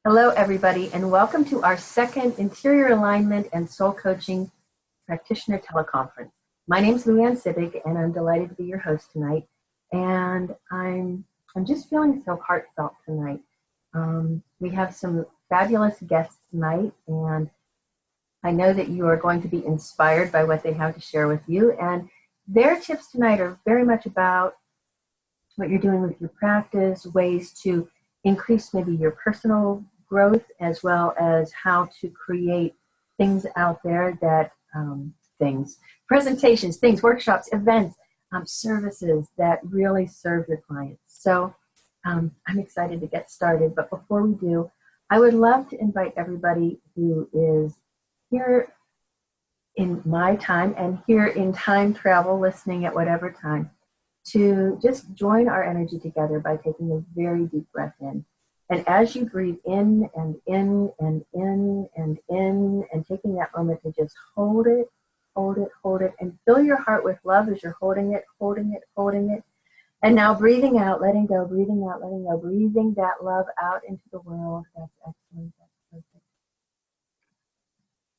Hello, everybody, and welcome to our second Interior Alignment and Soul Coaching Practitioner Teleconference. My name is LuAnn Cibik, and I'm delighted to be your host tonight. And I'm just feeling so heartfelt tonight. We have some fabulous guests tonight, and I know that you are going to be inspired by what they have to share with you. And their tips tonight are very much about what you're doing with your practice, ways to increase maybe your personal growth, as well as how to create things out there that, presentations, things, workshops, events, services that really serve your clients. So I'm excited to get started, but before we do, I would love to invite everybody who is here in my time and here in time travel, listening at whatever time, to just join our energy together by taking a very deep breath in. And as you breathe in and in and in and in, and taking that moment to just hold it, and fill your heart with love as you're holding it. And now breathing out, letting go, breathing that love out into the world. That's excellent, that's perfect.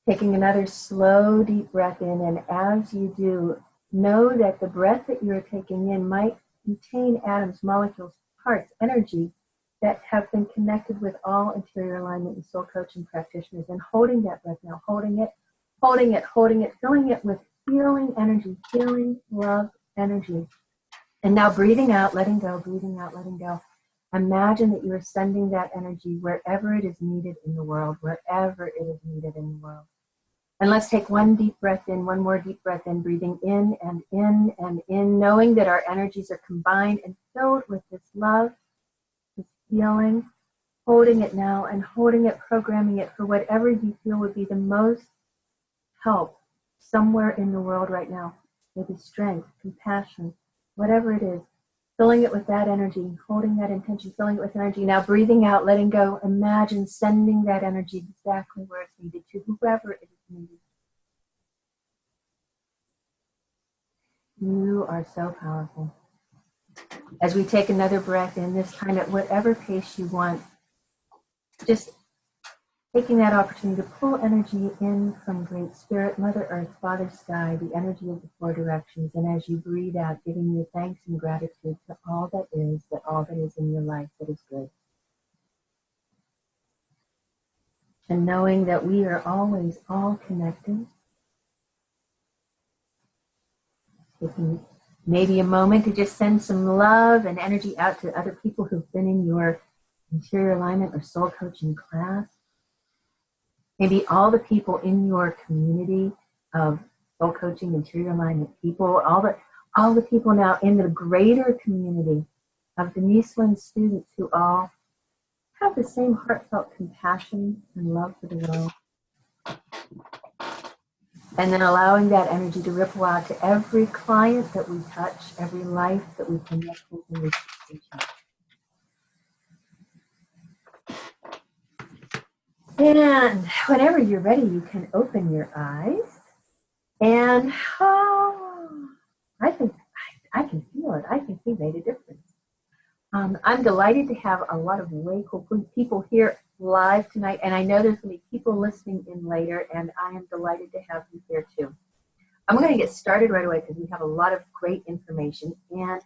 Taking another slow, deep breath in, and as you do, know that the breath that you're taking in might contain atoms, molecules, parts, energy that have been connected with all interior alignment and soul coaching practitioners. And holding that breath now, holding it, filling it with healing energy, healing love energy. And now breathing out, letting go, breathing out, letting go. Imagine that you are sending that energy wherever it is needed in the world, And let's take one deep breath in, one more deep breath in, breathing in and in and in, knowing that our energies are combined and filled with this love, this feeling, holding it now and holding it, programming it for whatever you feel would be the most help somewhere in the world right now. Maybe strength, compassion, whatever it is. Filling it with that energy, holding that intention, filling it with energy. Now breathing out, letting go. Imagine sending that energy exactly where it's needed to whoever it is needed. You are so powerful. As we take another breath in, this time at whatever pace you want, just taking that opportunity to pull energy in from Great Spirit, Mother Earth, Father Sky, the energy of the four directions. And as you breathe out, giving you thanks and gratitude to all that is in your life that is good. And knowing that we are always all connected. Taking maybe a moment to just send some love and energy out to other people who've been in your interior alignment or soul coaching class. Maybe all the people in your community of soul coaching, interior alignment people, all the people now in the greater community of Deniseland students who all have the same heartfelt compassion and love for the world. And then allowing that energy to ripple out to every client that we touch, every life that we connect with in this situation. And whenever you're ready, you can open your eyes. And I can feel it. I think we made a difference. I'm delighted to have a lot of way cool people here live tonight. And I know there's going to be people listening in later. And I am delighted to have you here too. I'm going to get started right away because we have a lot of great information. And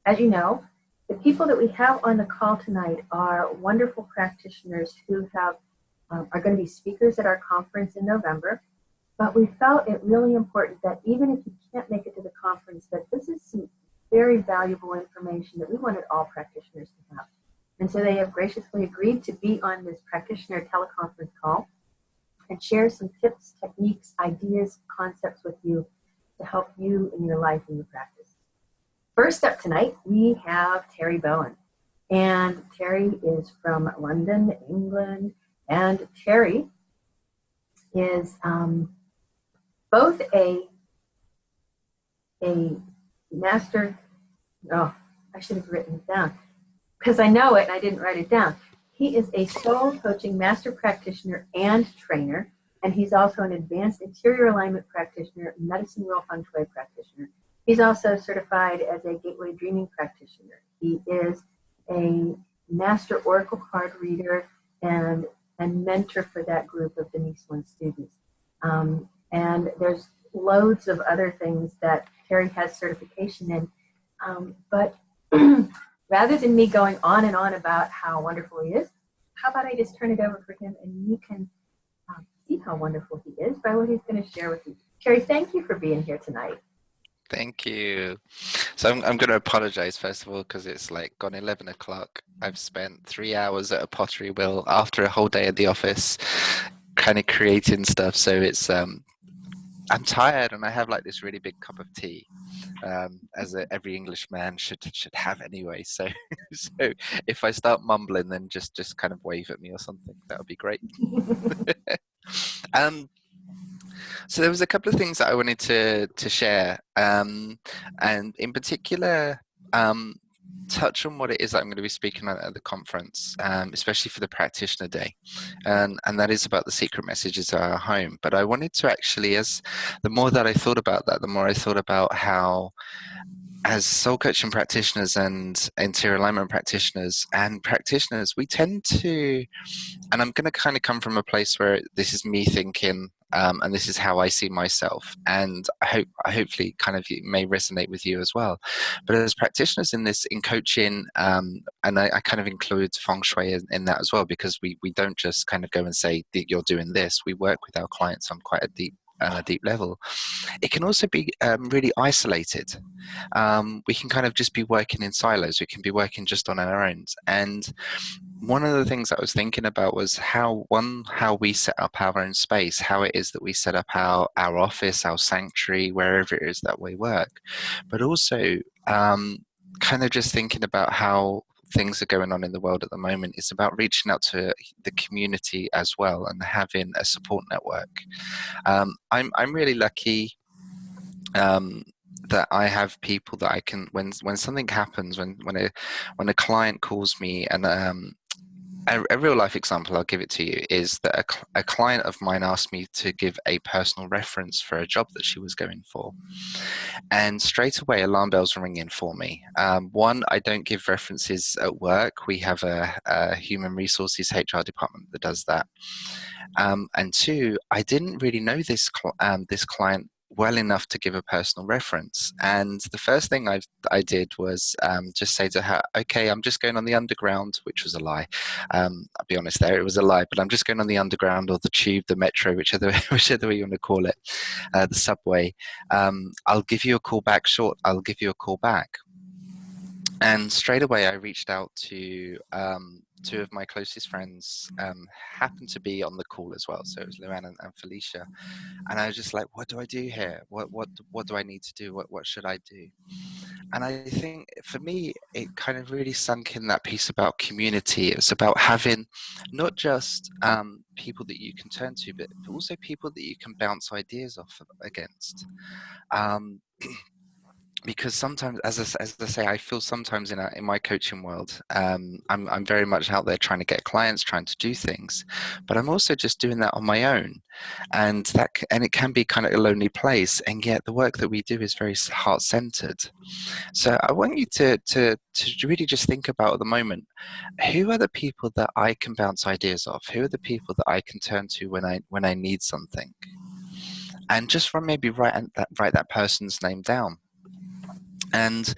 as you know, the people that we have on the call tonight are wonderful practitioners who are going to be speakers at our conference in November. But we felt it really important that even if you can't make it to the conference, that this is some very valuable information that we wanted all practitioners to have. And so they have graciously agreed to be on this practitioner teleconference call and share some tips, techniques, ideas, concepts with you to help you in your life and your practice. First up tonight, we have Terry Bowen. And Terry is from London, England. And Terry is both a master, I should have written it down because I know it and I didn't write it down. He is a soul coaching master practitioner and trainer, and he's also an advanced interior alignment practitioner, medicine wheel feng shui practitioner. He's also certified as a gateway dreaming practitioner. He is a master oracle card reader and mentor for that group of Denise One students. And there's loads of other things that Terry has certification in. But rather than me going on and on about how wonderful he is, how about I just turn it over for him and you can see how wonderful he is by what he's going to share with you. Terry, thank you for being here tonight. Thank you. So I'm going to apologize first of all because it's like gone 11 o'clock. I've spent 3 hours at a pottery wheel after a whole day at the office kind of creating stuff. So it's I'm tired and I have like this really big cup of tea, as every English man should have anyway. So so if I start mumbling, then just kind of wave at me or something. That would be great. So there was a couple of things that I wanted to share, and in particular, touch on what it is that I'm going to be speaking at the conference, especially for the Practitioner Day, and that is about the secret messages of our home. But I wanted to actually, as the more that I thought about that, the more I thought about how, as soul coaching practitioners and interior alignment practitioners and practitioners, we tend to, and I'm going to kind of come from a place where this is me thinking, and this is how I see myself, and hopefully kind of it may resonate with you as well. But as practitioners in coaching, and I kind of include feng shui in that as well, because we don't just kind of go and say that you're doing this. We work with our clients on quite a deep level. It can also be really isolated. We can kind of just be working in silos. We can be working just on our own. And one of the things I was thinking about was how we set up our own space, how it is that we set up our office, our sanctuary, wherever it is that we work. But also kind of just thinking about how things are going on in the world at the moment. It's about reaching out to the community as well and having a support network. I'm really lucky that I have people that I can, when something happens, when a client calls me, and a real life example I'll give it to you is that a client of mine asked me to give a personal reference for a job that she was going for, and straight away alarm bells were ringing for me. One, I don't give references at work. We have a human resources HR department that does that. And two, I didn't really know this client well enough to give a personal reference. And the first thing I did was just say to her, okay, I'm just going on the underground, which was a lie. I'll be honest there, it was a lie, but I'm just going on the underground or the tube, the metro, whichever way you want to call it, the subway. I'll give you a call back I'll give you a call back. And straight away I reached out to two of my closest friends, happened to be on the call as well. So it was LuAnn and Felicia. And I was just like, what do I do here? What do I need to do? What should I do? And I think for me, it kind of really sunk in that piece about community. It's about having not just people that you can turn to, but also people that you can bounce ideas off against. Because sometimes, as I say, I feel sometimes in my coaching world, I'm very much out there trying to get clients, trying to do things, but I'm also just doing that on my own, and it can be kind of a lonely place. And yet, the work that we do is very heart-centered. So I want you to really just think about at the moment, who are the people that I can bounce ideas off? Who are the people that I can turn to when I need something? And just maybe write that person's name down. And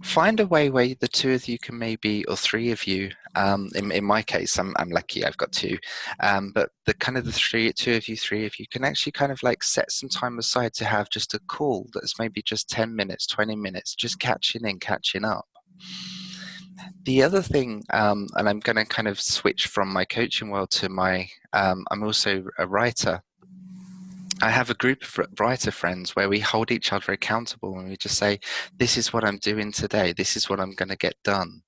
find a way where the two of you can maybe, or three of you, in my case, I'm lucky I've got two, but the kind of three of you can actually kind of like set some time aside to have just a call that's maybe just 10 minutes, 20 minutes, just catching up. The other thing, and I'm going to kind of switch from my coaching world to I'm also a writer. I have a group of writer friends where we hold each other accountable, and we just say, this is what I'm doing today. This is what I'm going to get done.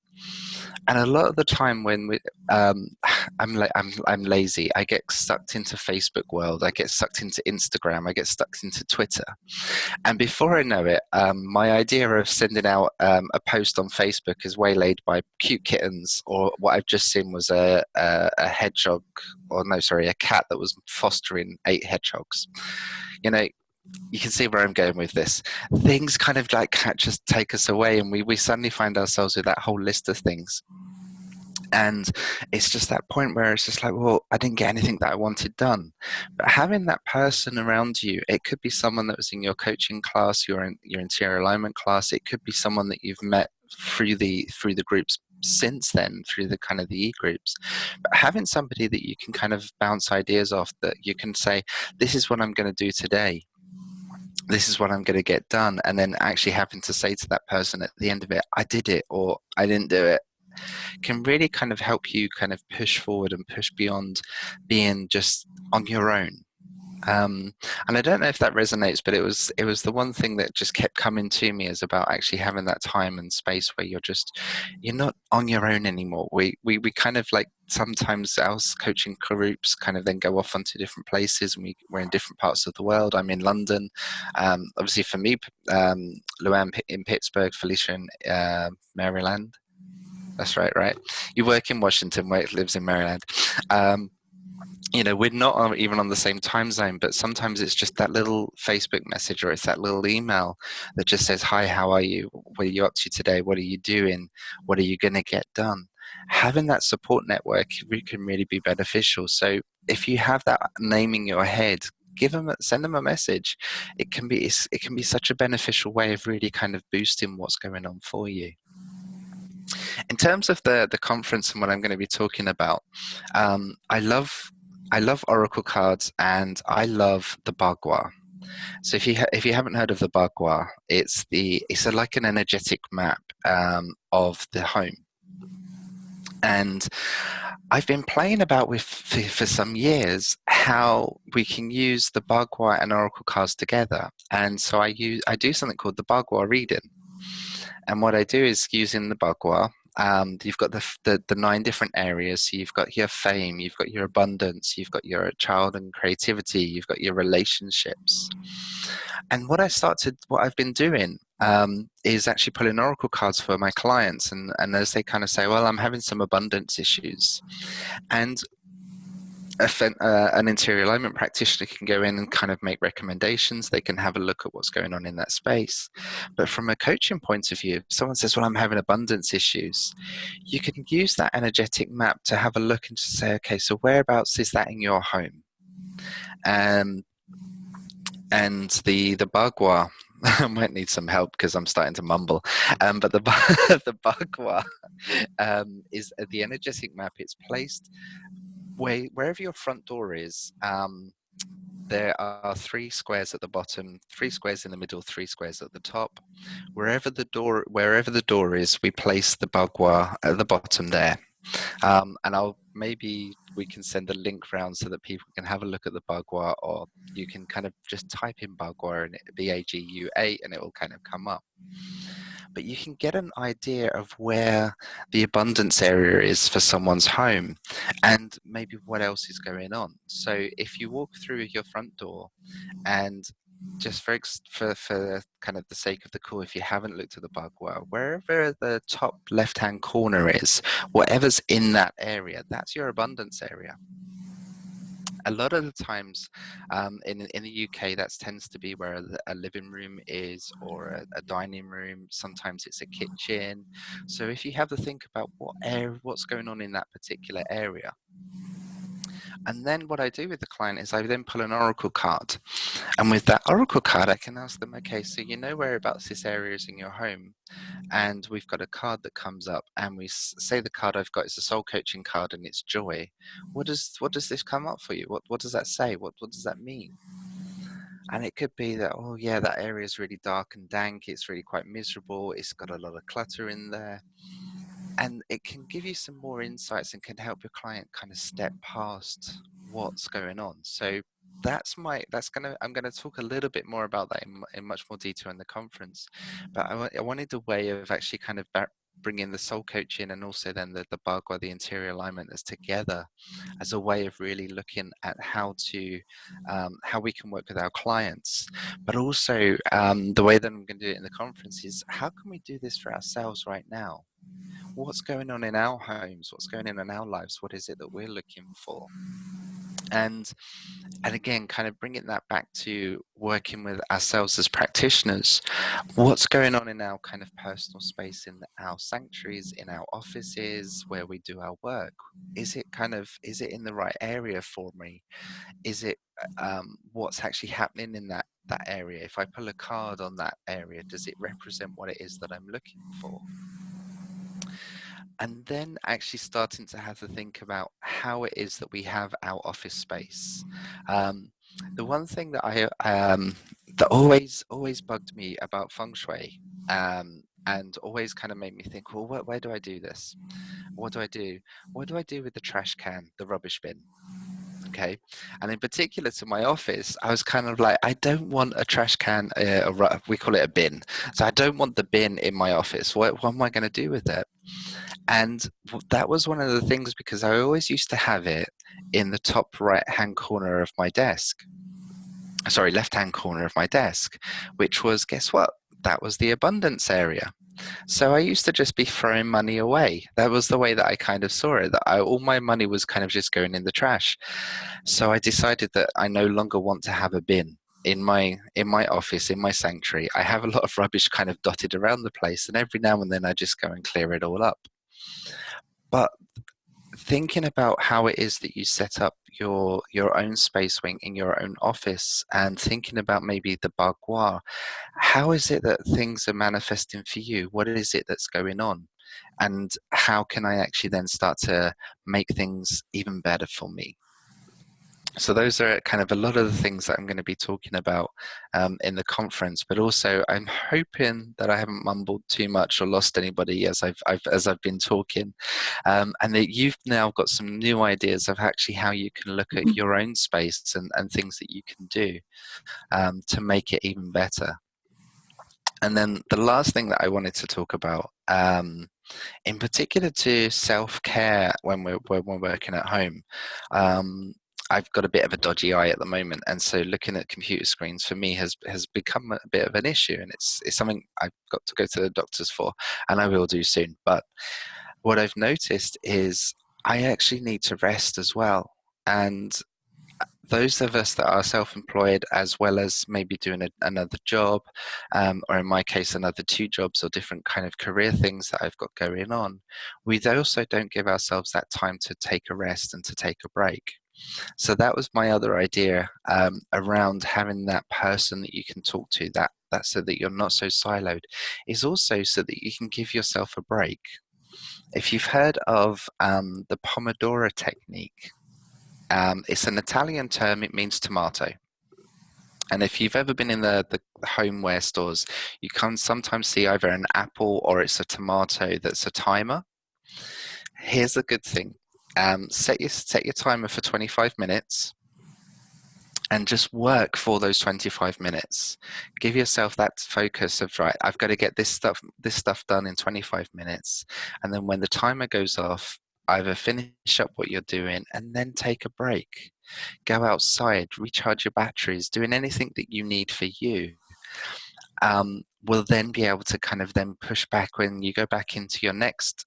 And a lot of the time when I'm lazy, I get sucked into Facebook world. I get sucked into Instagram. I get sucked into Twitter. And before I know it, my idea of sending out a post on Facebook is waylaid by cute kittens, or what I've just seen was a hedgehog, a cat that was fostering 8 hedgehogs. You know, you can see where I'm going with this. Things kind of like just take us away, and we suddenly find ourselves with that whole list of things. And it's just that point where it's just like, well, I didn't get anything that I wanted done. But having that person around you, it could be someone that was in your coaching class, your interior alignment class. It could be someone that you've met through the groups since then, through the kind of the e-groups. But having somebody that you can kind of bounce ideas off, that you can say, this is what I'm going to do today, this is what I'm going to get done, and then actually having to say to that person at the end of it, I did it or I didn't do it, can really kind of help you kind of push forward and push beyond being just on your own. And I don't know if that resonates, but it was the one thing that just kept coming to me, is about actually having that time and space where you're not on your own anymore. We kind of like, sometimes our coaching groups kind of then go off onto different places, and we're in different parts of the world. I'm in London, obviously for me, LuAnn in Pittsburgh, Felicia in Maryland. That's right. You work in Washington, Wade lives in Maryland. We're not even on the same time zone, but sometimes it's just that little Facebook message, or it's that little email that just says, hi, how are you? What are you up to today? What are you doing? What are you going to get done? Having that support network can really be beneficial. So if you have that name in your head, send them a message. It can be such a beneficial way of really kind of boosting what's going on for you. In terms of the conference and what I'm going to be talking about, I love Oracle cards, and I love the Bagua. So if you haven't heard of the Bagua, it's like an energetic map of the home. And I've been playing about with for some years how we can use the Bagua and Oracle cards together. And so I do something called the Bagua reading. And what I do is, using the Bagua, you've got the 9 different areas. So you've got your fame, you've got your abundance, you've got your child and creativity, you've got your relationships. And what I've been doing is actually pulling oracle cards for my clients, and as they kind of say, well, I'm having some abundance issues, and an interior alignment practitioner can go in and kind of make recommendations. They can have a look at what's going on in that space. But from a coaching point of view, if someone says, well, I'm having abundance issues, you can use that energetic map to have a look and just say, okay, so whereabouts is that in your home? And the Bagua, I might need some help because I'm starting to mumble. But the Bagua is the energetic map. It's placed wherever your front door is. There are 3 squares at the bottom, 3 squares in the middle, 3 squares at the top. Wherever the door is, we place the Bagua at the bottom there. And maybe we can send a link round so that people can have a look at the Bagua, or you can kind of just type in Bagua and Bagua, and it will kind of come up. But you can get an idea of where the abundance area is for someone's home, and maybe what else is going on. So if you walk through your front door, and just for kind of the sake of the call, if you haven't looked at the Bagua, wherever the top left-hand corner is, whatever's in that area, that's your abundance area. A lot of the times in the UK, that tends to be where a living room is, or a dining room. Sometimes it's a kitchen. So if you have to think about what's going on in that particular area. And then what I do with the client is I then pull an oracle card. And with that oracle card, I can ask them, okay, so you know whereabouts this area is in your home. And we've got a card that comes up, and we say the card I've got is a soul coaching card, and it's joy. What does this come up for you? What does that say? What does that mean? And it could be that, oh yeah, that area is really dark and dank. It's really quite miserable. It's got a lot of clutter in there. And it can give you some more insights and can help your client kind of step past what's going on. So I'm going to talk a little bit more about that in much more detail in the conference. But I wanted a way of actually kind of bringing the soul coaching and also then the Bagua, the interior alignment, as together as a way of really looking at how we can work with our clients. But also the way that I'm going to do it in the conference is, how can we do this for ourselves right now? What's going on in our homes? What's going on in our lives? What is it that we're looking for? And again, kind of bringing that back to working with ourselves as practitioners, what's going on in our kind of personal space, in our sanctuaries, in our offices, where we do our work? Is it in the right area for me? Is it what's actually happening in that area? If I pull a card on that area, does it represent what it is that I'm looking for? And then actually starting to have to think about how it is that we have our office space. The one thing that that always bugged me about feng shui, and always kind of made me think, well, where do I do this? What do I do? What do I do with the trash can, the rubbish bin? Okay, and in particular to my office, I was kind of like, I don't want a trash can, we call it a bin. So I don't want the bin in my office. What am I going to do with it? And that was one of the things, because I always used to have it in the top right hand corner of my desk. Sorry, left hand corner of my desk, which was, guess what? That was the abundance area. So I used to just be throwing money away. That was the way that I kind of saw it, that all my money was kind of just going in the trash. So I decided that I no longer want to have a bin in my office, in my sanctuary. I have a lot of rubbish kind of dotted around the place, and every now and then I just go and clear it all up. But thinking about how it is that you set up your own space wing in your own office, and thinking about maybe the bagua, how is it that things are manifesting for you? What is it that's going on? And how can I actually then start to make things even better for me? So those are kind of a lot of the things that I'm going to be talking about in the conference. But also, I'm hoping that I haven't mumbled too much or lost anybody as I've been talking, and that you've now got some new ideas of actually how you can look at your own space and things that you can do to make it even better. And then the last thing that I wanted to talk about, in particular to self-care when we're working at home. I've got a bit of a dodgy eye at the moment, and so looking at computer screens for me has become a bit of an issue, and it's something I've got to go to the doctors for, and I will do soon. But what I've noticed is I actually need to rest as well. And those of us that are self-employed, as well as maybe doing another job, or in my case another two jobs or different kind of career things that I've got going on, we also don't give ourselves that time to take a rest and to take a break. So that was my other idea, around having that person that you can talk to, that so that you're not so siloed, is also so that you can give yourself a break. If you've heard of the Pomodoro technique, it's an Italian term. It means tomato. And if you've ever been in the homeware stores, you can sometimes see either an apple or it's a tomato that's a timer. Here's the good thing. Set your timer for 25 minutes and just work for those 25 minutes. Give yourself that focus of, right, I've got to get this stuff done in 25 minutes. And then when the timer goes off, either finish up what you're doing and then take a break. Go outside, recharge your batteries, doing anything that you need for you. Will then be able to kind of then push back when you go back into your next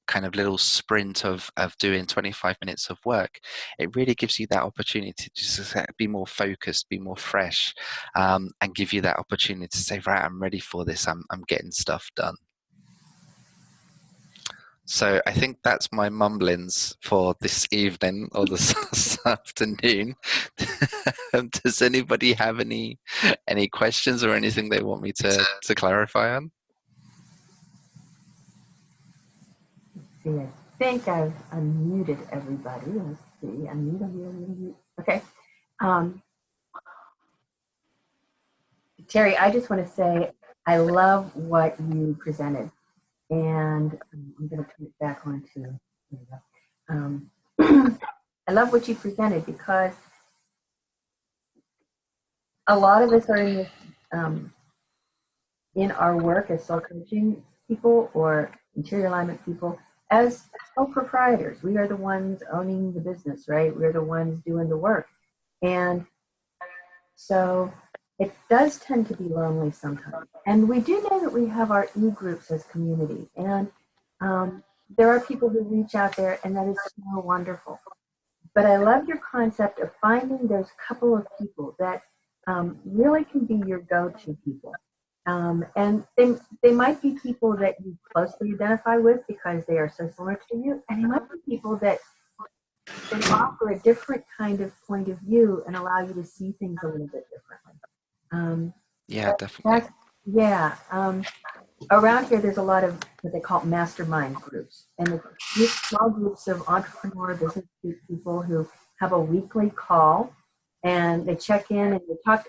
kind of little sprint of doing 25 minutes of work. It really gives you that opportunity to just be more focused, be more fresh, and give you that opportunity to say, right, I'm ready for this, I'm getting stuff done. So I think that's my mumblings for this evening or this afternoon. Does anybody have any questions or anything they want me to clarify on? See, I think I've unmuted everybody. Let's see. Unmute. Okay. Terry, I just want to say I love what you presented. And I'm going to turn it back on to, I love what you presented, because a lot of us are in this, in our work as soul coaching people or interior alignment people, as sole proprietors. We are the ones owning the business, right? We're the ones doing the work. And so it does tend to be lonely sometimes. And we do know that we have our e-groups as community. And there are people who reach out there, and that is so wonderful. but I love your concept of finding those couple of people that really can be your go-to people. And they might be people that you closely identify with because they are so similar to you, and they might be people that offer a different kind of point of view and allow you to see things a little bit differently. Yeah, definitely. Yeah. Around here, there's a lot of what they call mastermind groups, and it's small groups of entrepreneur business people who have a weekly call, and they check in and they talk.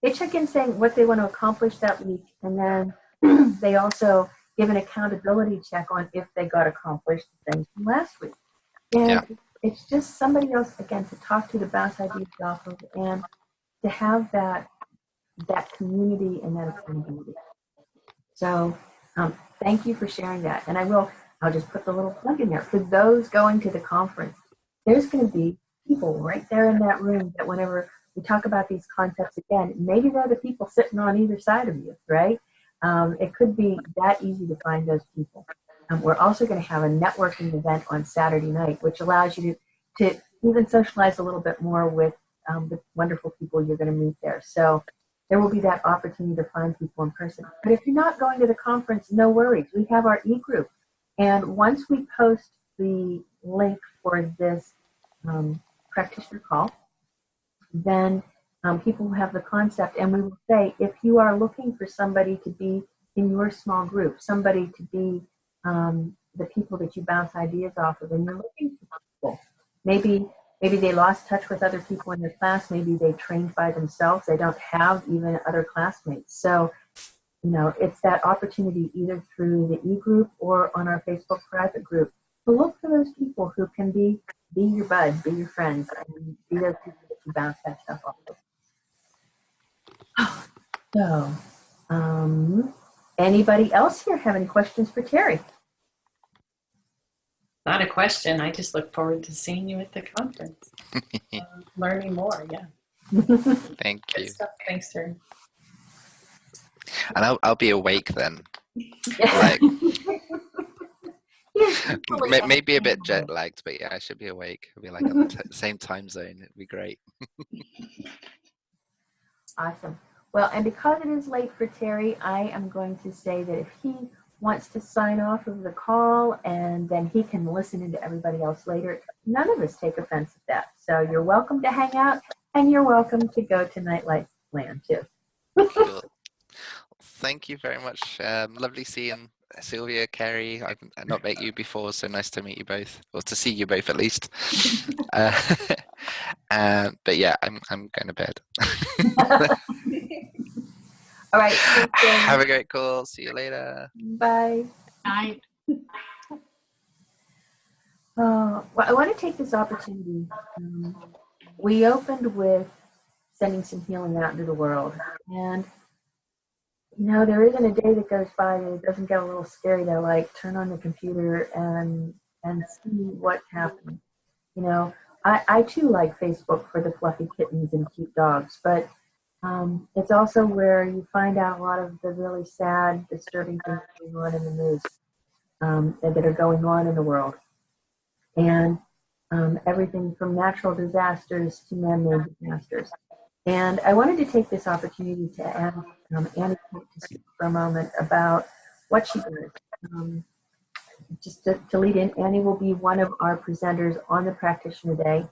They check in saying what they want to accomplish that week, and then they also give an accountability check on if they got accomplished the things from last week. And it's just somebody else again to talk to, the bounce ideas off of, and to have that community and that accountability. So thank you for sharing that. And I'll just put the little plug in there. For those going to the conference, there's going to be people right there in that room that whenever we talk about these concepts again, maybe they're the people sitting on either side of you, right? It could be that easy to find those people. We're also going to have a networking event on Saturday night, which allows you to even socialize a little bit more with the wonderful people you're going to meet there. So there will be that opportunity to find people in person. But if you're not going to the conference, no worries. We have our e-group. And once we post the link for this practitioner call, then people will have the concept. And we will say, if you are looking for somebody to be in your small group, somebody to be the people that you bounce ideas off of, and you're looking for people, maybe they lost touch with other people in their class. Maybe they trained by themselves. They don't have even other classmates. So, it's that opportunity either through the e-group or on our Facebook private group to look for those people who can be your buds, be your friends, and be those people that you bounce that stuff off of. So, anybody else here have any questions for Terry? Not a question. I just look forward to seeing you at the conference. Learning more, yeah. Thank you. Good stuff. Thanks, Terry. And I'll be awake then. Like, maybe a bit jet lagged, but yeah, I should be awake. I'll be like on the same time zone. It'd be great. Awesome. Well, and because it is late for Terry, I am going to say that if he wants to sign off of the call and then he can listen into everybody else later, none of us take offense at that. So you're welcome to hang out, and you're welcome to go to Nightlight Land too. Cool. Thank you very much. Lovely seeing Sylvia, Carrie. I've not met you before, so nice to meet you both, or to see you both at least. But yeah, I'm going to bed. All right. Have a great call. See you later. Bye. Night. Well, I want to take this opportunity. We opened with sending some healing out into the world. And, there isn't a day that goes by that it doesn't get a little scary to, like, turn on the computer and see what's happening. I too like Facebook for the fluffy kittens and cute dogs, but it's also where you find out a lot of the really sad, disturbing things going on in the news that are going on in the world. And everything from natural disasters to man-made disasters. And I wanted to take this opportunity to ask Anni Kemp to speak for a moment about what she does. Just to lead in, Anni will be one of our presenters on the Practitioner Day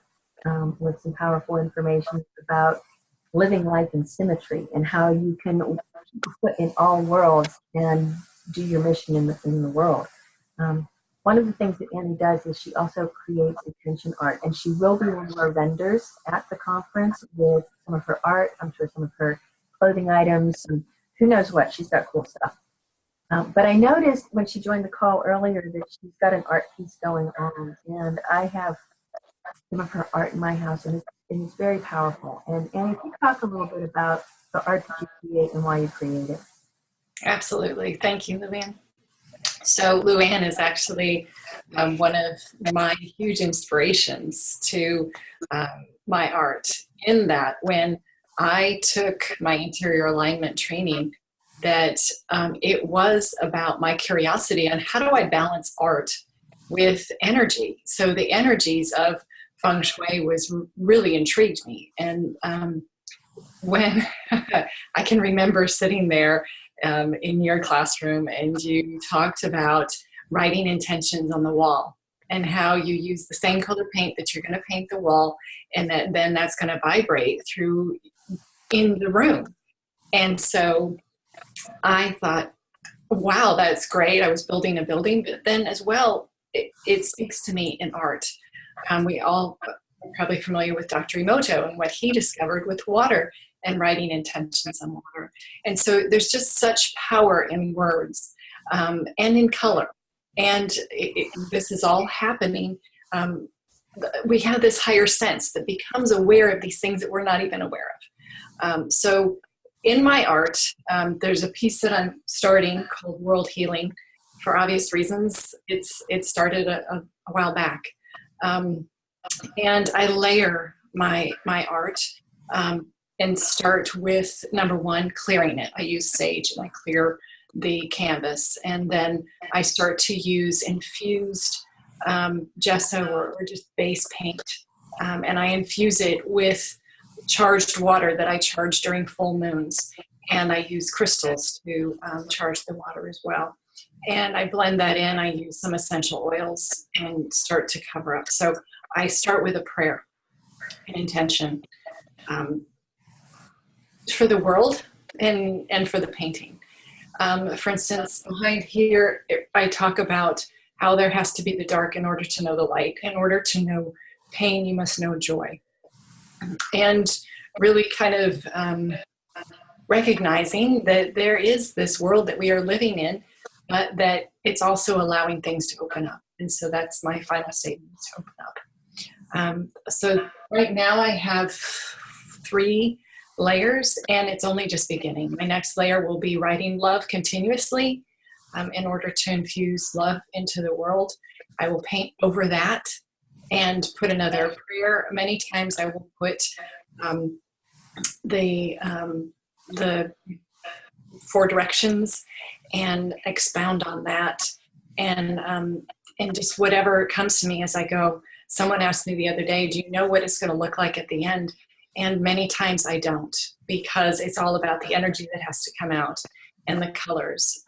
with some powerful information about living life in symmetry and how you can put in all worlds and do your mission in the world. One of the things that Anni does is she also creates intention art, and she will be one of our vendors at the conference with some of her art, I'm sure some of her clothing items, and who knows what. She's got cool stuff. But I noticed when she joined the call earlier that she's got an art piece going on, and I have some of her art in my house, and it's very powerful. And Anni, if you talk a little bit about the art that you create and why you create it. Absolutely. Thank you, LuAnn. So LuAnn is actually one of my huge inspirations to my art, in that when I took my interior alignment training, that it was about my curiosity on how do I balance art with energy. So the energies of feng shui really intrigued me. And when I can remember sitting there in your classroom, and you talked about writing intentions on the wall, and how you use the same color paint that you're going to paint the wall, and then that's going to vibrate through in the room. And so I thought, wow, that's great. I was building a building, but then as well, it speaks to me in art. We all are probably familiar with Dr. Emoto and what he discovered with water and writing intentions on water. And so there's just such power in words and in color. And this is all happening. We have this higher sense that becomes aware of these things that we're not even aware of. So in my art, there's a piece that I'm starting called World Healing. For obvious reasons, it started a while back. And I layer my art and start with, number one, clearing it. I use sage and I clear the canvas, and then I start to use infused gesso or just base paint, and I infuse it with charged water that I charge during full moons, and I use crystals to charge the water as well. And I blend that in. I use some essential oils and start to cover up. So I start with a prayer, an intention for the world and for the painting. For instance, behind here, I talk about how there has to be the dark in order to know the light. In order to know pain, you must know joy. And really kind of recognizing that there is this world that we are living in, but that it's also allowing things to open up. And so that's my final statement, to open up. So right now I have 3 layers, and it's only just beginning. My next layer will be writing love continuously in order to infuse love into the world. I will paint over that and put another prayer. Many times I will put the 4 directions and expound on that, and just whatever comes to me as I go. Someone asked me the other day, do you know what it's going to look like at the end? And many times I don't, because it's all about the energy that has to come out and the colors.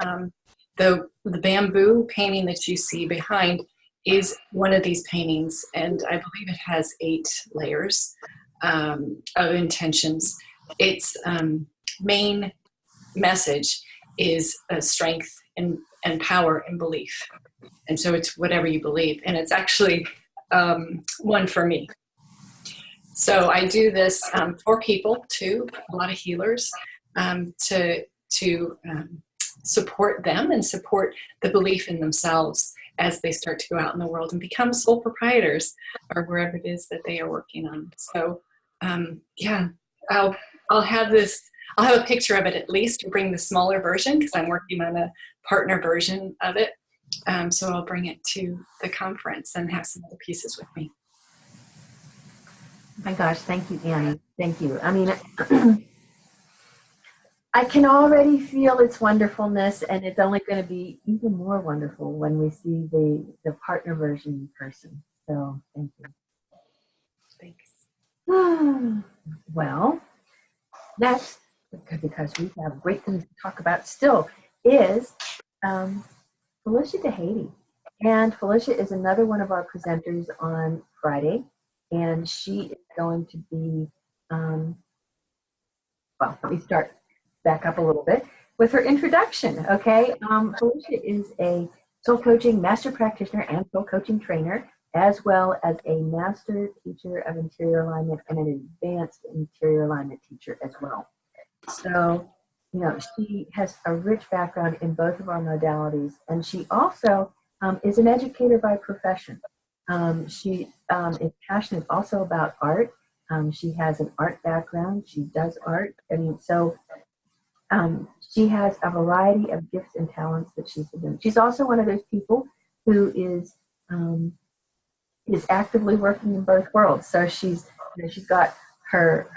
The bamboo painting that you see behind is one of these paintings, and I believe it has 8 layers of intentions. Its main message is strength and power and belief. And so it's whatever you believe. And it's actually one for me. So I do this for people too, a lot of healers, to support them and support the belief in themselves as they start to go out in the world and become sole proprietors or wherever it is that they are working on. So yeah, I'll have this. I'll have a picture of it at least, to bring the smaller version, because I'm working on a partner version of it. So I'll bring it to the conference and have some other pieces with me. My gosh, thank you, Annie. Thank you. I mean, I can already feel its wonderfulness, and it's only going to be even more wonderful when we see the partner version in person. So thank you. Thanks. Well, next, because we have great things to talk about still, is Felicia DeHady. And Felicia is another one of our presenters on Friday. And she is going to be, well, let me start back up a little bit with her introduction, okay? Felicia is a soul coaching master practitioner and soul coaching trainer, as well as a master teacher of interior alignment and an advanced interior alignment teacher as well. So, you know, she has a rich background in both of our modalities, and she also is an educator by profession. She is passionate also about art. She has an art background. She does art. I mean, so she has a variety of gifts and talents that she's been doing. She's also one of those people who is actively working in both worlds. So she's got her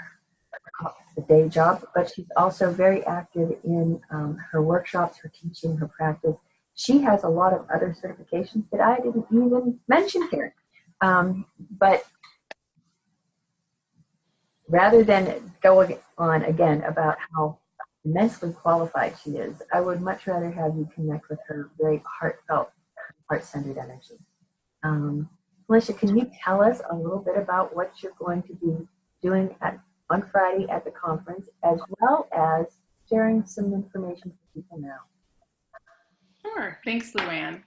day job, but she's also very active in her workshops, her teaching, her practice. She has a lot of other certifications that I didn't even mention here. But rather than going on again about how immensely qualified she is, I would much rather have you connect with her very heartfelt, heart-centered energy. Felicia, can you tell us a little bit about what you're going to be doing on Friday at the conference, as well as sharing some information for people now? Sure. Thanks, LuAnn.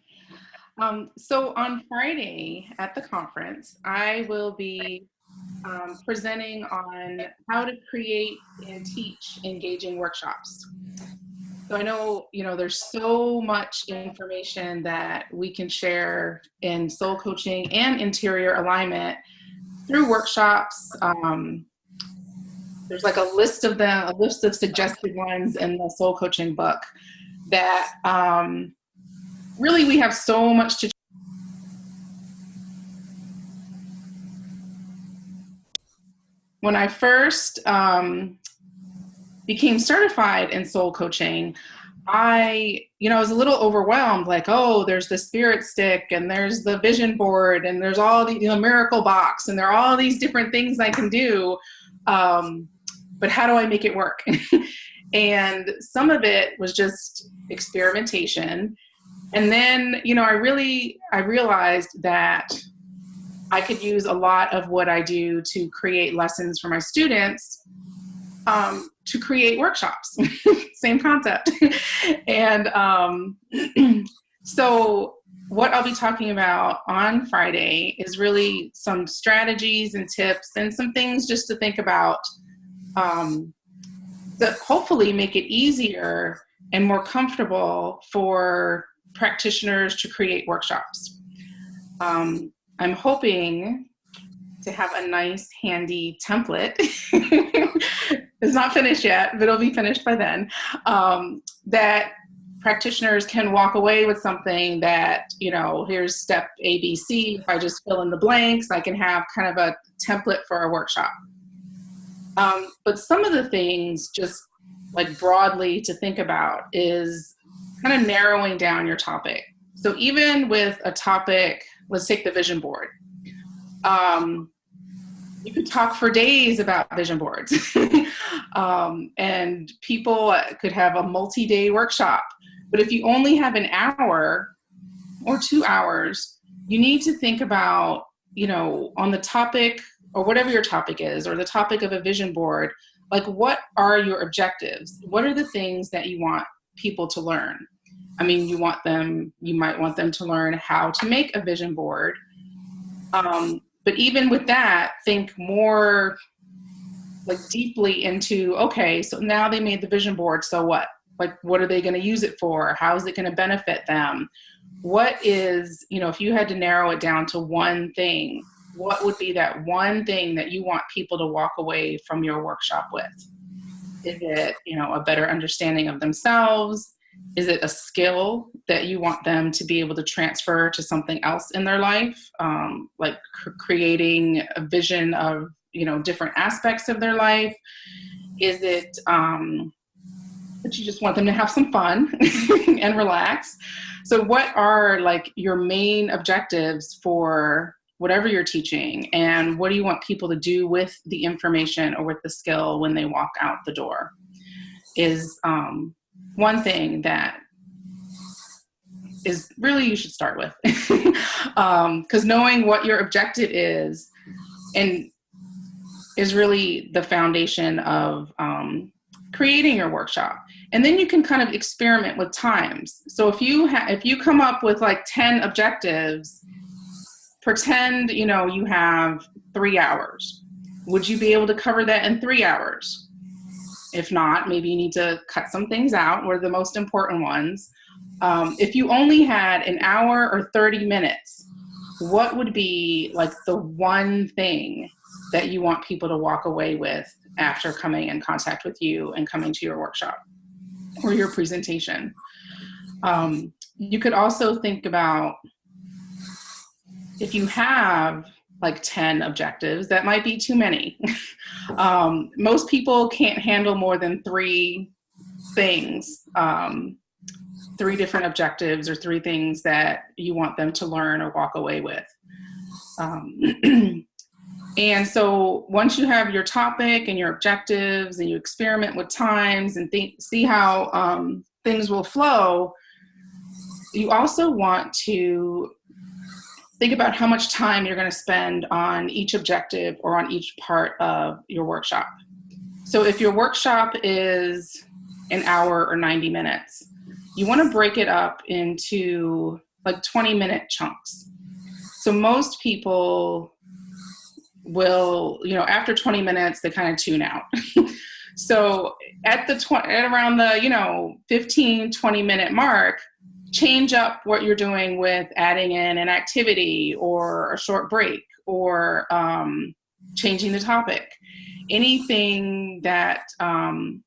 So on Friday at the conference, I will be presenting on how to create and teach engaging workshops. So I know, there's so much information that we can share in soul coaching and interior alignment through workshops. There's like a list of them, a list of suggested ones in the soul coaching book that really we have so much to. When I first became certified in soul coaching, I was a little overwhelmed, like, oh, there's the spirit stick and there's the vision board and there's all the miracle box and there are all these different things I can do. But how do I make it work? And some of it was just experimentation. And then, I realized that I could use a lot of what I do to create lessons for my students to create workshops. Same concept. And so what I'll be talking about on Friday is really some strategies and tips and some things just to think about that hopefully make it easier and more comfortable for practitioners to create workshops. I'm hoping to have a nice handy template. It's not finished yet, but it'll be finished by then. That practitioners can walk away with something that, here's step A, B, C. If I just fill in the blanks, I can have kind of a template for a workshop. But some of the things just like broadly to think about is kind of narrowing down your topic. So even with a topic, let's take the vision board. You could talk for days about vision boards. And people could have a multi-day workshop. But if you only have an hour or 2 hours, you need to think about, on the topic or whatever your topic is, or the topic of a vision board, like what are your objectives? What are the things that you want people to learn? I mean, you might want them to learn how to make a vision board. But even with that, think more like deeply into, okay, so now they made the vision board, so what? Like, what are they going to use it for? How is it going to benefit them? What is, if you had to narrow it down to one thing, what would be that one thing that you want people to walk away from your workshop with? Is it, a better understanding of themselves? Is it a skill that you want them to be able to transfer to something else in their life? Like creating a vision of, different aspects of their life? Is it that you just want them to have some fun and relax? So what are like your main objectives for whatever you're teaching, and what do you want people to do with the information or with the skill when they walk out the door is one thing that is really you should start with. Because knowing what your objective is and is really the foundation of creating your workshop. And then you can kind of experiment with times. So if you come up with like 10 objectives, pretend, you have 3 hours. Would you be able to cover that in 3 hours? If not, maybe you need to cut some things out, or the most important ones. If you only had an hour or 30 minutes, what would be like the one thing that you want people to walk away with after coming in contact with you and coming to your workshop or your presentation? You could also think about, if you have like 10 objectives, that might be too many. Most people can't handle more than 3 things, 3 different objectives or 3 things that you want them to learn or walk away with. And so once you have your topic and your objectives and you experiment with times and see how things will flow, you also want to think about how much time you're going to spend on each objective or on each part of your workshop. So if your workshop is an hour or 90 minutes, you want to break it up into like 20-minute chunks. So most people will, after 20 minutes, they kind of tune out. So at around the, 15, 20-minute mark, change up what you're doing with adding in an activity or a short break or changing the topic. Anything that kind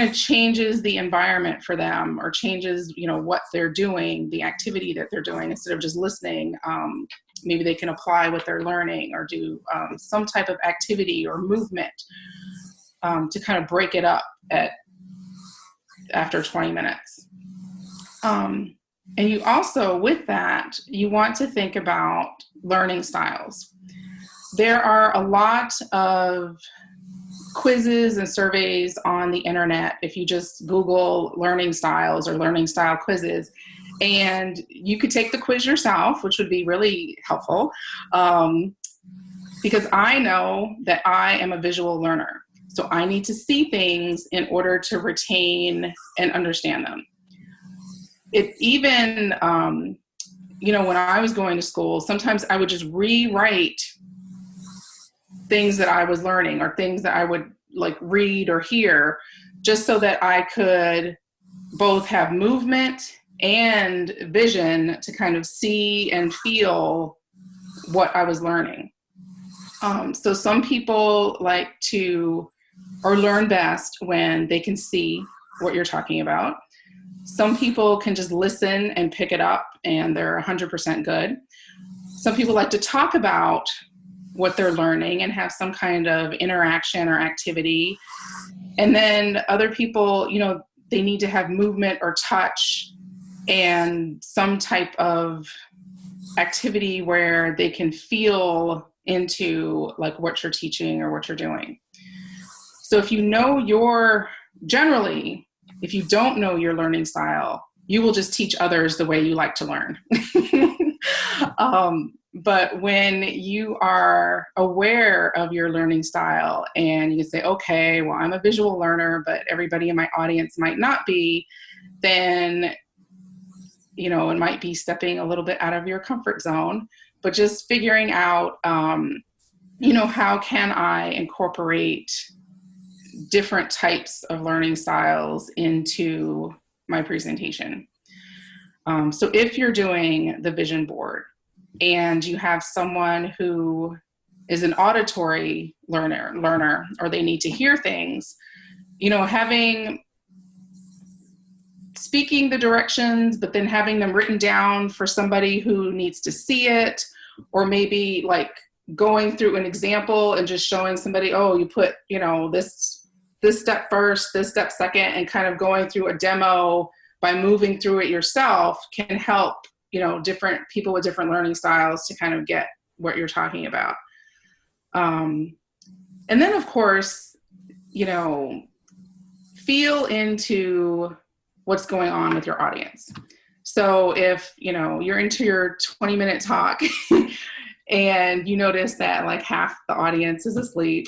of changes the environment for them or changes, what they're doing, the activity that they're doing, instead of just listening. Maybe they can apply what they're learning or do some type of activity or movement to kind of break it up after 20 minutes. And you also, with that, you want to think about learning styles. There are a lot of quizzes and surveys on the internet if you just Google learning styles or learning style quizzes. And you could take the quiz yourself, which would be really helpful, because I know that I am a visual learner. So I need to see things in order to retain and understand them. It even, when I was going to school, sometimes I would just rewrite things that I was learning or things that I would like read or hear, just so that I could both have movement and vision to kind of see and feel what I was learning. So some people like to, or learn best when they can see what you're talking about. Some people can just listen and pick it up and they're 100% good. Some people like to talk about what they're learning and have some kind of interaction or activity. And then other people, they need to have movement or touch and some type of activity where they can feel into like what you're teaching or what you're doing. So if you know if you don't know your learning style, you will just teach others the way you like to learn. But when you are aware of your learning style and you say, okay, well, I'm a visual learner, but everybody in my audience might not be, then, it might be stepping a little bit out of your comfort zone, but just figuring out, how can I incorporate different types of learning styles into my presentation. So if you're doing the vision board and you have someone who is an auditory learner, or they need to hear things, speaking the directions, but then having them written down for somebody who needs to see it, or maybe like going through an example and just showing somebody, oh, you put, this step first, this step second, and kind of going through a demo by moving through it yourself can help, different people with different learning styles to kind of get what you're talking about. And then of course, feel into what's going on with your audience. So if, you're into your 20-minute talk and you notice that like half the audience is asleep,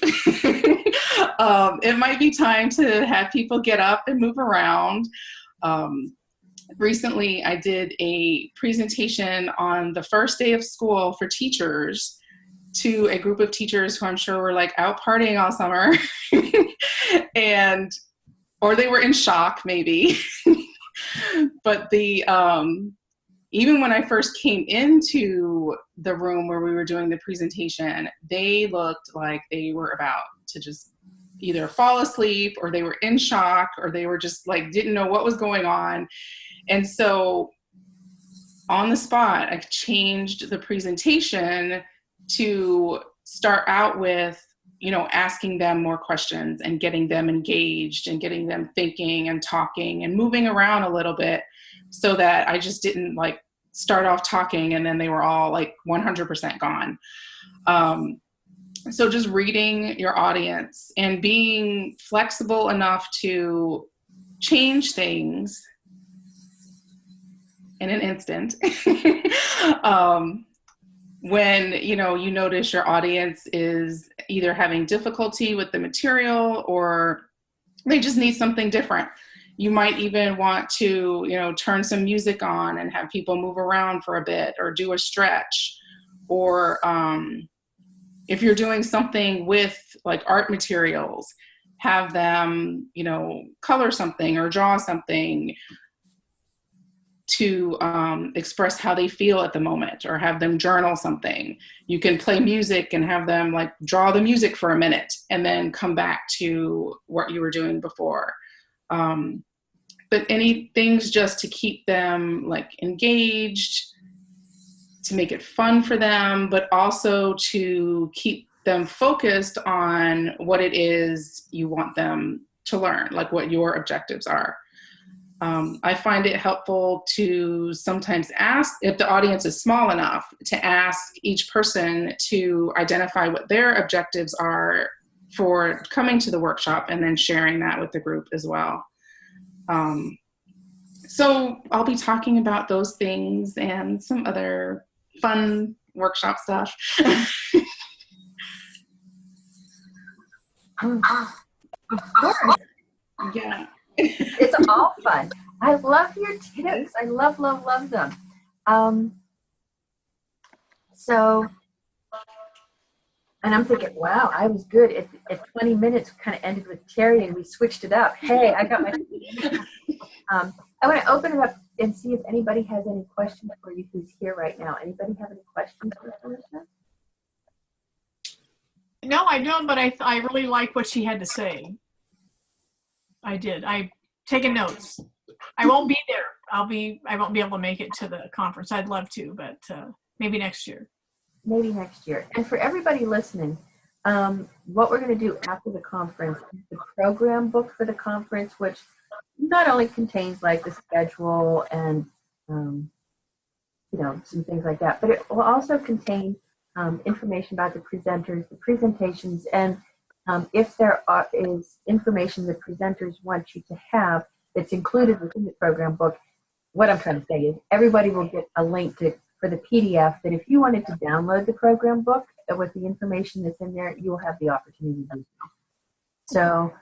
it might be time to have people get up and move around. Recently, I did a presentation on the first day of school for teachers to a group of teachers who I'm sure were like out partying all summer or they were in shock maybe. But even when I first came into the room where we were doing the presentation, they looked like they were about to just either fall asleep, or they were in shock, or they were just like didn't know what was going on. And so on the spot, I changed the presentation to start out with, asking them more questions and getting them engaged and getting them thinking and talking and moving around a little bit, so that I just didn't like start off talking and then they were all like 100% gone. So just reading your audience and being flexible enough to change things in an instant. When you notice your audience is either having difficulty with the material or they just need something different. You might even want to turn some music on and have people move around for a bit or do a stretch, or if you're doing something with like art materials, have them color something or draw something to express how they feel at the moment, or have them journal something. You can play music and have them like draw the music for a minute and then come back to what you were doing before. But any things just to keep them like engaged, to make it fun for them, but also to keep them focused on what it is you want them to learn, like what your objectives are. I find it helpful to sometimes ask, if the audience is small enough, to ask each person to identify what their objectives are for coming to the workshop, and then sharing that with the group as well. So I'll be talking about those things and some other fun workshop stuff. Of course. Yeah. It's all fun. I love your tips. I love them. And I'm thinking, wow, I was good. At 20 minutes, kind of ended with Terry, and we switched it up. Hey, I got my. I want to open it up and see if anybody has any questions for you who's here right now. Anybody have any questions for Felicia? No, I don't, but I really like what she had to say. I did. I've taken notes. I won't be there. I won't be able to make it to the conference. I'd love to, but maybe next year. Maybe next year. And for everybody listening, what we're going to do after the conference is the program book for the conference, which not only contains like the schedule and some things like that, but it will also contain information about the presenters, the presentations, and if there is information the presenters want you to have that's included within the program book. What I'm trying to say is everybody will get a link for the PDF that if you wanted to download the program book with the information that's in there, you will have the opportunity to do so.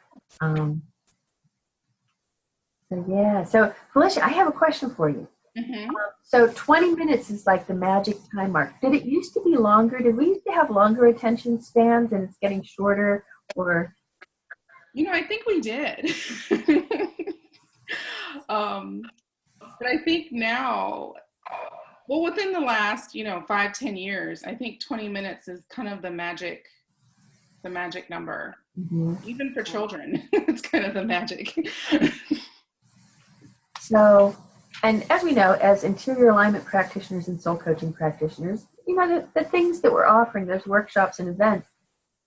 So Felicia, I have a question for you. Mm-hmm. So 20 minutes is like the magic time mark. Did it used to be longer? Did we used to have longer attention spans and it's getting shorter? Or I think we did. But I think now, well, within the last 5-10 years, I think 20 minutes is kind of the magic number. Mm-hmm. Even for children, it's kind of the magic. So, and as we know, as interior alignment practitioners and soul coaching practitioners, the things that we're offering, those workshops and events,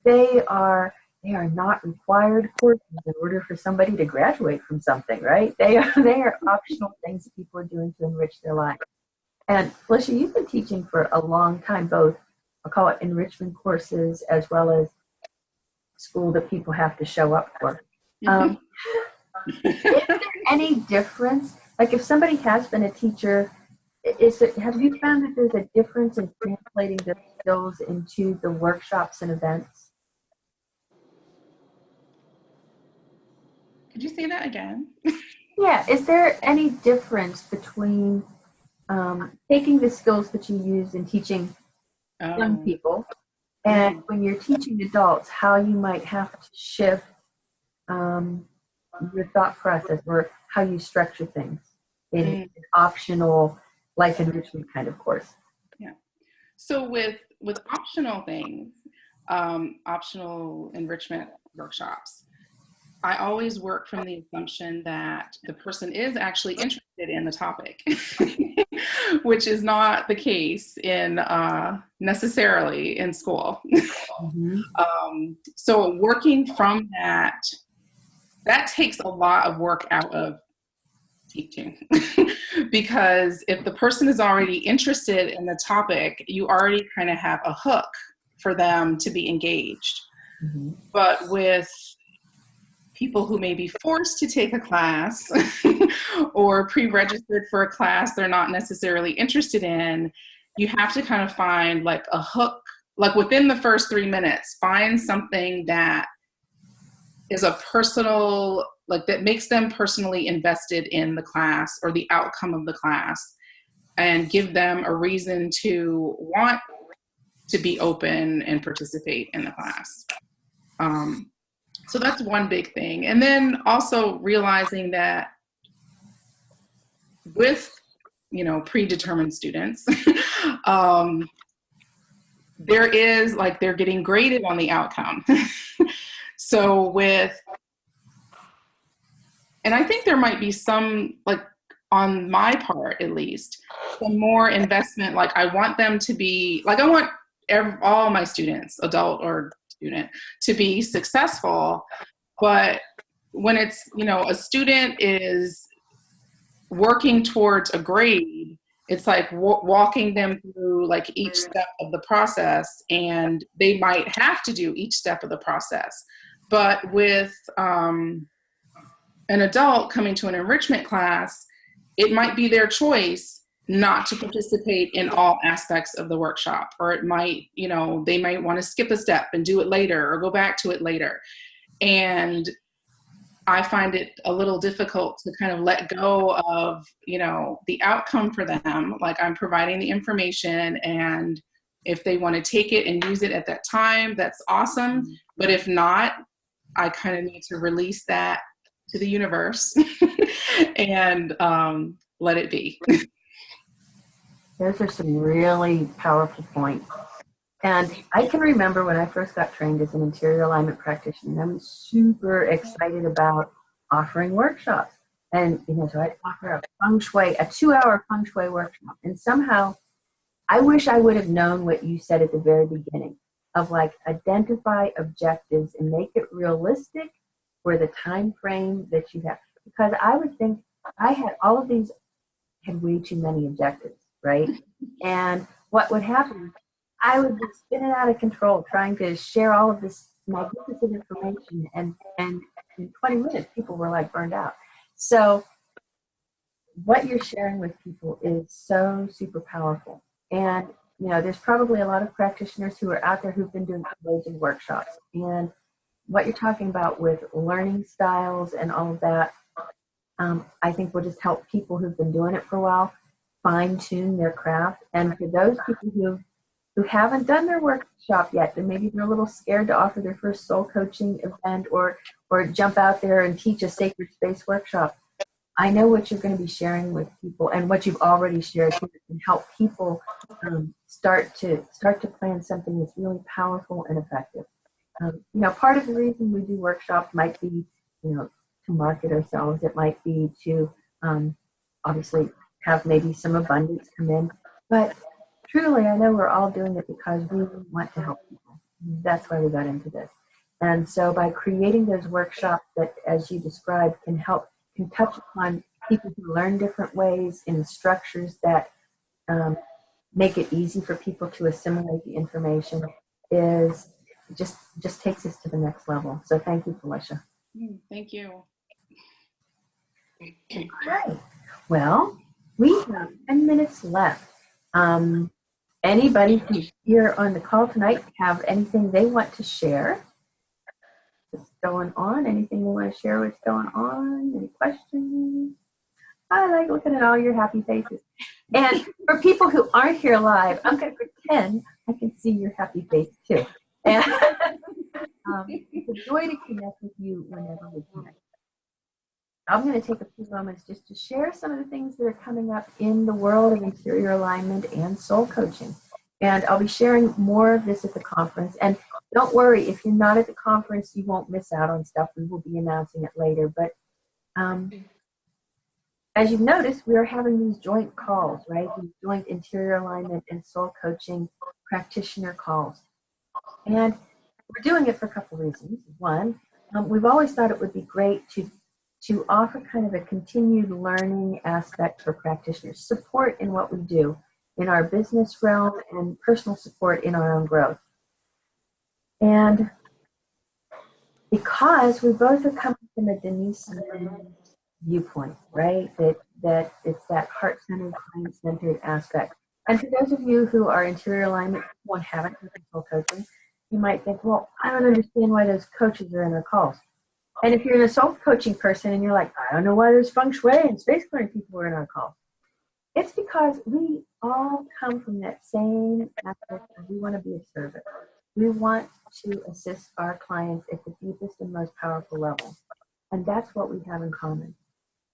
they are not required courses in order for somebody to graduate from something, right? They are optional things that people are doing to enrich their life. And Felicia, you've been teaching for a long time, both, I'll call it enrichment courses, as well as school that people have to show up for. Is there any difference? Like if somebody has been a teacher, have you found that there's a difference in translating the skills into the workshops and events? Could you say that again? Yeah. Is there any difference between taking the skills that you use in teaching young people and when you're teaching adults, how you might have to shift your thought process or how you structure things in an optional life enrichment kind of course? Yeah. So with optional things, optional enrichment workshops, I always work from the assumption that the person is actually interested in the topic, which is not the case in necessarily in school. Mm-hmm. So working from that takes a lot of work out of teaching because if the person is already interested in the topic, you already kind of have a hook for them to be engaged. Mhm. But with people who may be forced to take a class or pre-registered for a class they're not necessarily interested in, you have to kind of find like a hook, like within the first 3 minutes, find something that is a personal, like that makes them personally invested in the class or the outcome of the class, and give them a reason to want to be open and participate in the class. So that's one big thing. And then also realizing that with, predetermined students, there is like, they're getting graded on the outcome. So and I think there might be some, like on my part at least, some more investment. Like I want them to be, like I want all my students, adult or student, to be successful. But when it's, a student is working towards a grade, it's like walking them through like each step of the process, and they might have to do each step of the process. But with an adult coming to an enrichment class, it might be their choice not to participate in all aspects of the workshop, or it might, they might want to skip a step and do it later or go back to it later. And I find it a little difficult to kind of let go of, the outcome for them. Like I'm providing the information, and if they want to take it and use it at that time, that's awesome. But if not, I kind of need to release that to the universe and let it be. Those are some really powerful points. And I can remember when I first got trained as an interior alignment practitioner, I was super excited about offering workshops. And, so I'd offer a 2-hour feng shui workshop. And somehow, I wish I would have known what you said at the very beginning of like identify objectives and make it realistic for the time frame that you have. Because I would think I had all of these, had way too many objectives, right? And what would happen, I would be spinning out of control trying to share all of this magnificent information, and in 20 minutes people were like burned out. So what you're sharing with people is so super powerful. And there's probably a lot of practitioners who are out there who've been doing loads of workshops, and what you're talking about with learning styles and all of that, I think will just help people who've been doing it for a while fine-tune their craft. And for those people who haven't done their workshop yet, and maybe they're a little scared to offer their first soul coaching event or jump out there and teach a sacred space workshop, I know what you're going to be sharing with people, and what you've already shared can help people start to plan something that's really powerful and effective. Part of the reason we do workshops might be, to market ourselves. It might be to obviously have maybe some abundance come in. But truly, I know we're all doing it because we want to help people. That's why we got into this. And so by creating those workshops that, as you described, can touch upon people who learn different ways in structures that make it easy for people to assimilate the information, is just takes us to the next level. So thank you, Felicia. Thank you. Okay. Well, we have 10 minutes left. Anybody who's here on the call tonight have anything they want to share? What's going on? Anything you want to share what's going on? Any questions? I like looking at all your happy faces. And for people who aren't here live, I'm going to pretend I can see your happy face too. And it's a joy to connect with you whenever we connect. I'm going to take a few moments just to share some of the things that are coming up in the world of interior alignment and soul coaching. And I'll be sharing more of this at the conference. And don't worry, if you're not at the conference, you won't miss out on stuff. We will be announcing it later. But as you've noticed, we are having these joint calls, right? These joint interior alignment and soul coaching practitioner calls. And we're doing it for a couple of reasons. One, we've always thought it would be great to offer kind of a continued learning aspect for practitioners, support in what we do in our business realm and personal support in our own growth. And because we both are coming from a Denise viewpoint, right? That it's that heart-centered, client-centered aspect. And for those of you who are interior alignment people and haven't taken soul coaching, you might think, well, I don't understand why those coaches are in their calls. And if you're an soul coaching person and you're like, I don't know why there's feng shui and space clearing people are in our calls. It's because we all come from that same aspect of we want to be of service. We want to assist our clients at the deepest and most powerful level. And that's what we have in common.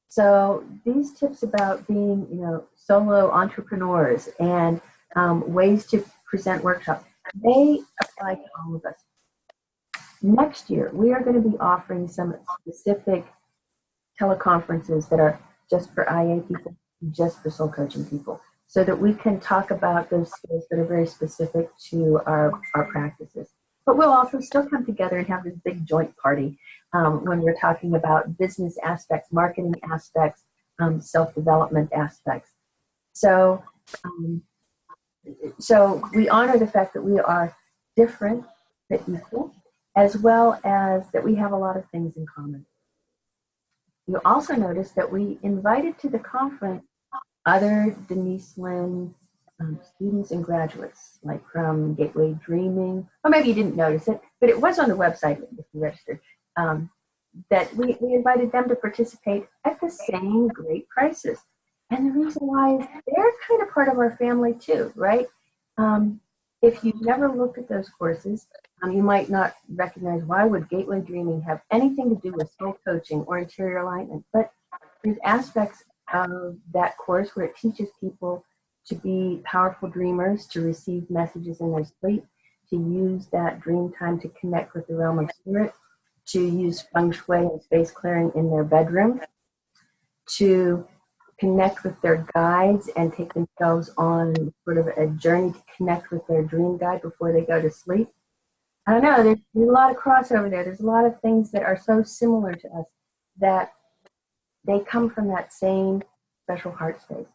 So these tips about being, solo entrepreneurs and ways to present workshops, they apply to all of us. Next year, we are going to be offering some specific teleconferences that are just for IA people, just for soul coaching people, so that we can talk about those skills that are very specific to our practices. But we'll also still come together and have this big joint party when we're talking about business aspects, marketing aspects, self-development aspects. So we honor the fact that we are different but equal, as well as that we have a lot of things in common. You'll also notice that we invited to the conference other Denise Lynn students and graduates, like from Gateway Dreaming, or maybe you didn't notice it, but it was on the website if you registered, that we invited them to participate at the same great prices. And the reason why is they're kind of part of our family too, right? If you've never looked at those courses, you might not recognize why would Gateway Dreaming have anything to do with soul coaching or interior alignment, but there's aspects of that course where it teaches people to be powerful dreamers, to receive messages in their sleep, to use that dream time to connect with the realm of spirit, to use feng shui and space clearing in their bedroom, to connect with their guides and take themselves on sort of a journey to connect with their dream guide before they go to sleep. I don't know, there's a lot of crossover there. There's a lot of things that are so similar to us that they come from that same special heart space.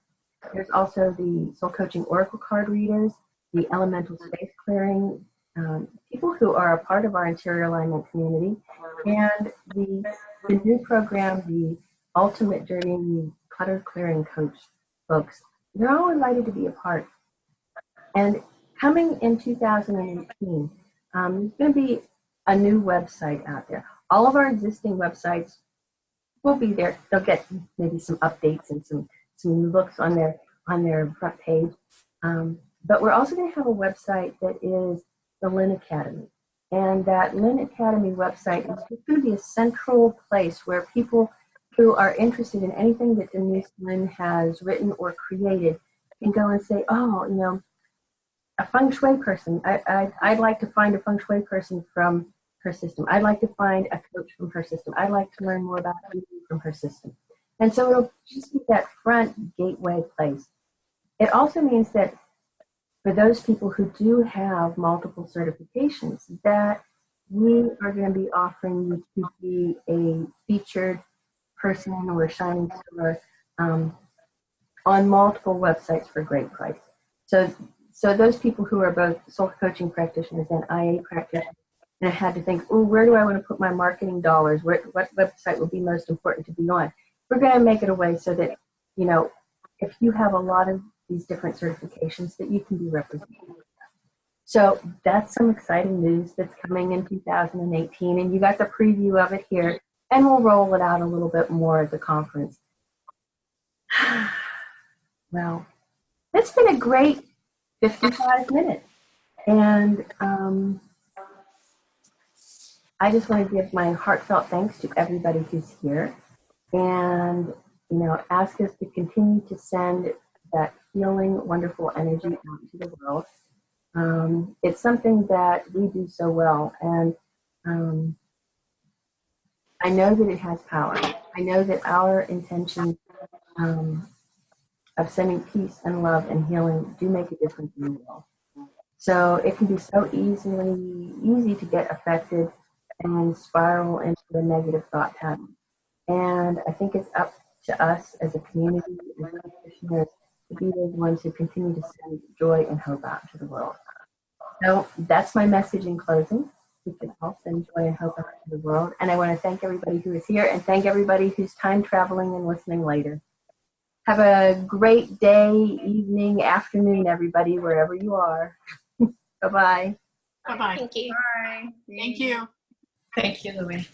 There's also the soul coaching oracle card readers, the elemental space clearing, people who are a part of our interior alignment community, and the new program, the Ultimate Journey Clutter Clearing Coach folks. They're all invited to be a part. And coming in 2018, there's going to be a new website out there. All of our existing websites will be there. They'll get maybe some updates and some looks on their front page. But we're also going to have a website that is the LuAnn Academy. And that LuAnn Academy website is just going to be a central place where people who are interested in anything that Denise Lynn has written or created can go and say, oh, a feng shui person. I'd like to find a feng shui person from her system. I'd like to find a coach from her system. I'd like to learn more about healing from her system. And so it'll just be that front gateway place. It also means that for those people who do have multiple certifications, that we are going to be offering you to be a featured person or shining star on multiple websites for great price. So those people who are both soul coaching practitioners and IA practitioners, and I had to think, where do I want to put my marketing dollars? What website would be most important to be on? We're going to make it a way so that, if you have a lot of these different certifications, that you can be represented. So that's some exciting news that's coming in 2018, and you got the preview of it here, and we'll roll it out a little bit more at the conference. Well, it's been a great 55 minutes, and I just want to give my heartfelt thanks to everybody who's here, and ask us to continue to send that healing, wonderful energy out into the world. It's something that we do so well, and I know that it has power. I know that our intentions of sending peace and love and healing do make a difference in the world. So it can be so easy to get affected and spiral into a negative thought pattern. And I think it's up to us as a community, as practitioners, to be those ones who continue to send joy and hope out to the world. So that's my message in closing. we can all send joy and hope out to the world. And I want to thank everybody who is here and thank everybody who's time traveling and listening later. Have a great day, evening, afternoon, everybody, wherever you are. Bye-bye. Bye-bye. Thank you. Bye. Thank you. Thank you, LuAnn.